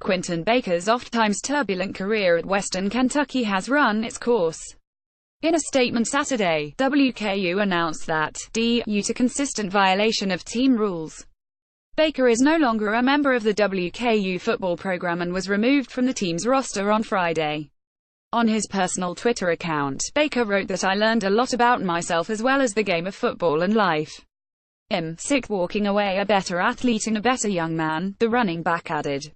Quinton Baker's oft-times turbulent career at Western Kentucky has run its course. In a statement Saturday, WKU announced that, due to consistent violation of team rules, Baker is no longer a member of the WKU football program and was removed from the team's roster on Friday. On his personal Twitter account, Baker wrote that I learned a lot about myself as well as the game of football and life. I'm sick walking away a better athlete and a better young man, the running back added.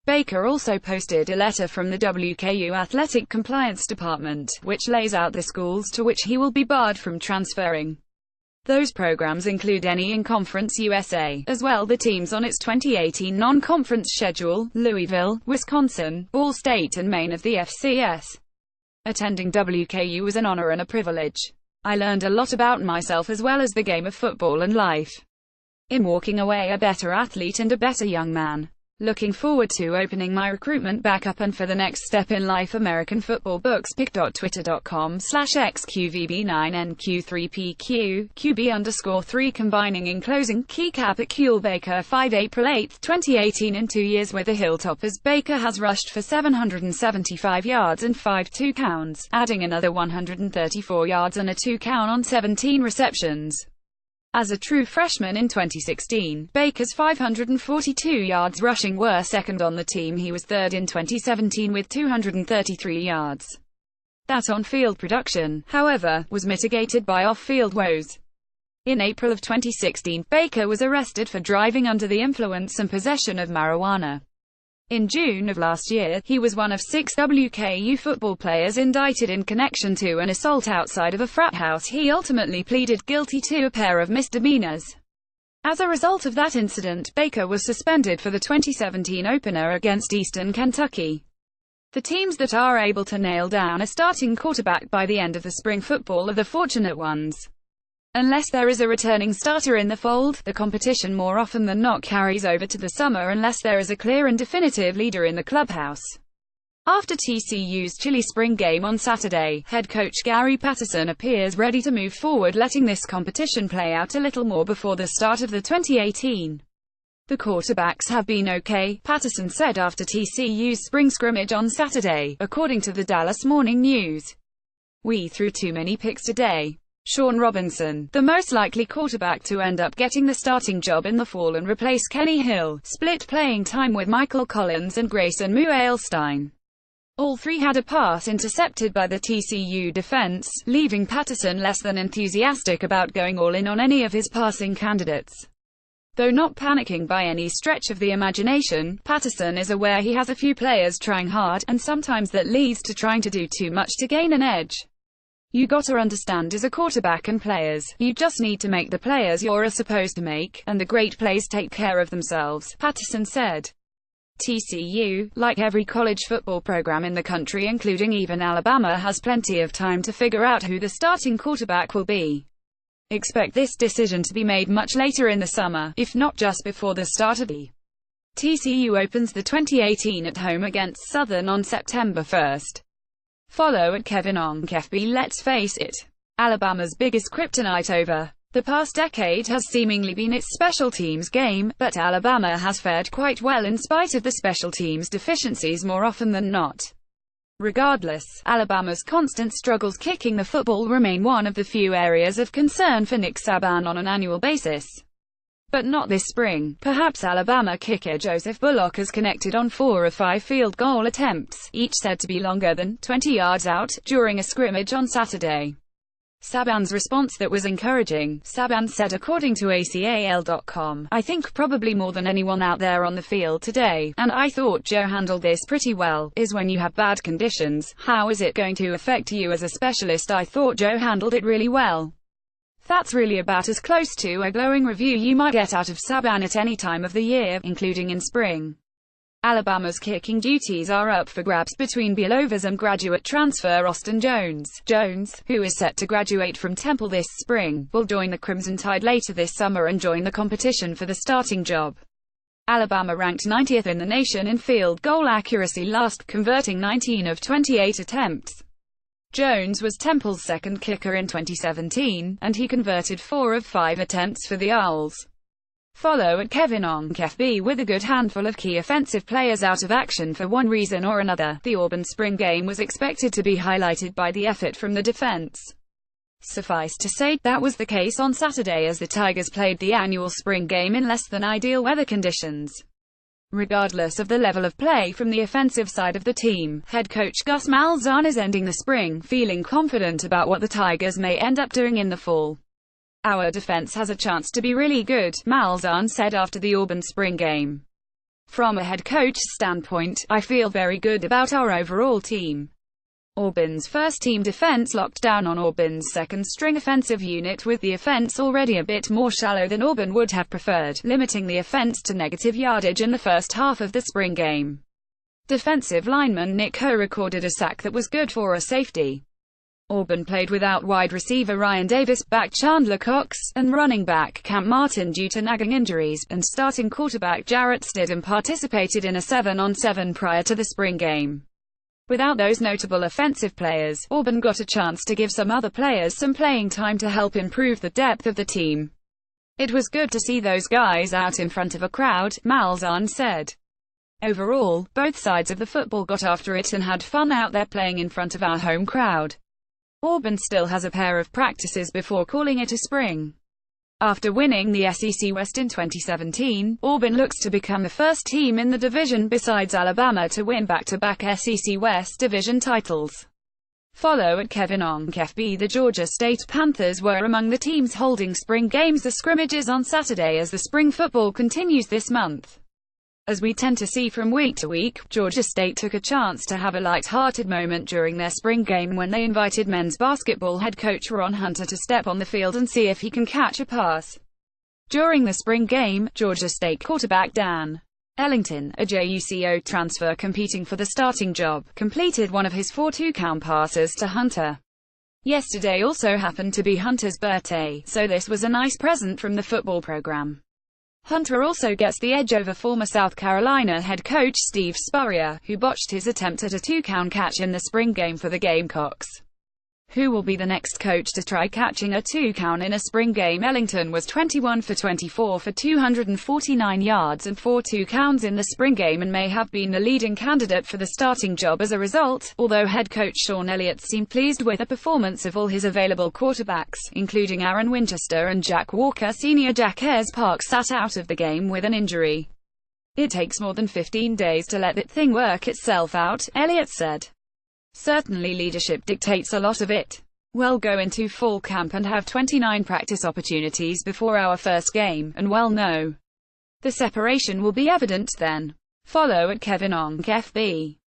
Baker also posted a letter from the WKU Athletic Compliance Department, which lays out the schools to which he will be barred from transferring. Those programs include any in Conference USA, as well the teams on its 2018 non-conference schedule, Louisville, Wisconsin, Ball State and Maine of the FCS. Attending WKU was an honor and a privilege. I learned a lot about myself as well as the game of football and life. I'm walking away a better athlete and a better young man. Looking forward to opening my recruitment back up and for the next step in life. American Football Books pic.twitter.com/xqvb9nq3pq QB_3 combining in closing key cap at Kuhl Baker 5 April 8, 2018 In 2 years with the Hilltoppers, Baker has rushed for 775 yards and 5 touchdowns, adding another 134 yards and a touchdown on 17 receptions. As a true freshman in 2016, Baker's 542 yards rushing were second on the team. He was third in 2017 with 233 yards. That on-field production, however, was mitigated by off-field woes. In April of 2016, Baker was arrested for driving under the influence and possession of marijuana. In June of last year, he was one of 6 WKU football players indicted in connection to an assault outside of a frat house. He ultimately pleaded guilty to a pair of misdemeanors. As a result of that incident, Baker was suspended for the 2017 opener against Eastern Kentucky. The teams that are able to nail down a starting quarterback by the end of the spring football are the fortunate ones. Unless there is a returning starter in the fold, the competition more often than not carries over to the summer unless there is a clear and definitive leader in the clubhouse. After TCU's chilly spring game on Saturday, head coach Gary Patterson appears ready to move forward, letting this competition play out a little more before the start of the 2018. The quarterbacks have been okay, Patterson said after TCU's spring scrimmage on Saturday, according to the Dallas Morning News. We threw too many picks today. Sean Robinson, the most likely quarterback to end up getting the starting job in the fall and replace Kenny Hill, split playing time with Michael Collins and Grayson Muehlstein. All three had a pass intercepted by the TCU defense, leaving Patterson less than enthusiastic about going all in on any of his passing candidates. Though not panicking by any stretch of the imagination, Patterson is aware he has a few players trying hard, and sometimes that leads to trying to do too much to gain an edge. You gotta understand as a quarterback and players, you just need to make the players you're supposed to make, and the great plays take care of themselves, Patterson said. TCU, like every college football program in the country including even Alabama, has plenty of time to figure out who the starting quarterback will be. Expect this decision to be made much later in the summer, if not just before the start of the TCU opens the 2018 at home against Southern on September 1st. Follow at Kevin Ong FB. Let's face it, Alabama's biggest kryptonite over the past decade has seemingly been its special teams game, but Alabama has fared quite well in spite of the special teams deficiencies more often than not. Regardless, Alabama's constant struggles kicking the football remain one of the few areas of concern for Nick Saban on an annual basis. But not this spring. Perhaps Alabama kicker Joseph Bullock has connected on 4 of 5 field goal attempts, each said to be longer than 20 yards out, during a scrimmage on Saturday. Saban's response that was encouraging, Saban said according to ACAL.com, I think probably more than anyone out there on the field today, and I thought Joe handled this pretty well, is when you have bad conditions, how is it going to affect you as a specialist? I thought Joe handled it really well. That's really about as close to a glowing review you might get out of Saban at any time of the year, including in spring. Alabama's kicking duties are up for grabs between Villanova and graduate transfer Austin Jones. Jones, who is set to graduate from Temple this spring, will join the Crimson Tide later this summer and join the competition for the starting job. Alabama ranked 90th in the nation in field goal accuracy last, converting 19 of 28 attempts. Jones was Temple's second kicker in 2017, and he converted 4 of 5 attempts for the Owls. Follow at Kevin Onk FB. With a good handful of key offensive players out of action for one reason or another, the Auburn spring game was expected to be highlighted by the effort from the defense. Suffice to say, that was the case on Saturday as the Tigers played the annual spring game in less than ideal weather conditions. Regardless of the level of play from the offensive side of the team, head coach Gus Malzahn is ending the spring feeling confident about what the Tigers may end up doing in the fall. "Our defense has a chance to be really good," Malzahn said after the Auburn spring game. "From a head coach's standpoint, I feel very good about our overall team." Auburn's first-team defense locked down on Auburn's second-string offensive unit, with the offense already a bit more shallow than Auburn would have preferred, limiting the offense to negative yardage in the first half of the spring game. Defensive lineman Nick Ho recorded a sack that was good for a safety. Auburn played without wide receiver Ryan Davis, back Chandler Cox, and running back Camp Martin due to nagging injuries, and starting quarterback Jarrett Stidham participated in a 7-on-7 prior to the spring game. Without those notable offensive players, Auburn got a chance to give some other players some playing time to help improve the depth of the team. "It was good to see those guys out in front of a crowd," Malzahn said. "Overall, both sides of the football got after it and had fun out there playing in front of our home crowd." Auburn still has a pair of practices before calling it a spring. After winning the SEC West in 2017, Auburn looks to become the first team in the division besides Alabama to win back-to-back SEC West division titles. Follow at Kevin Onk FB. The Georgia State Panthers were among the teams holding spring games. The scrimmages on Saturday as the spring football continues this month. As we tend to see from week to week, Georgia State took a chance to have a light-hearted moment during their spring game when they invited men's basketball head coach Ron Hunter to step on the field and see if he can catch a pass. During the spring game, Georgia State quarterback Dan Ellington, a JUCO transfer competing for the starting job, completed one of his 4 two-count passes to Hunter. Yesterday also happened to be Hunter's birthday, so this was a nice present from the football program. Hunter also gets the edge over former South Carolina head coach Steve Spurrier, who botched his attempt at a two-count catch in the spring game for the Gamecocks. Who will be the next coach to try catching a two-count in a spring game? Ellington was 21 for 24 for 249 yards and 4 two-counts in the spring game and may have been the leading candidate for the starting job as a result, although head coach Sean Elliott seemed pleased with the performance of all his available quarterbacks, including Aaron Winchester and Jack Walker Sr. Jack Ayers Park sat out of the game with an injury. "It takes more than 15 days to let that thing work itself out," Elliott said. "Certainly leadership dictates a lot of it. We'll go into fall camp and have 29 practice opportunities before our first game, and well no. The separation will be evident then." Follow at Kevin Onk FB.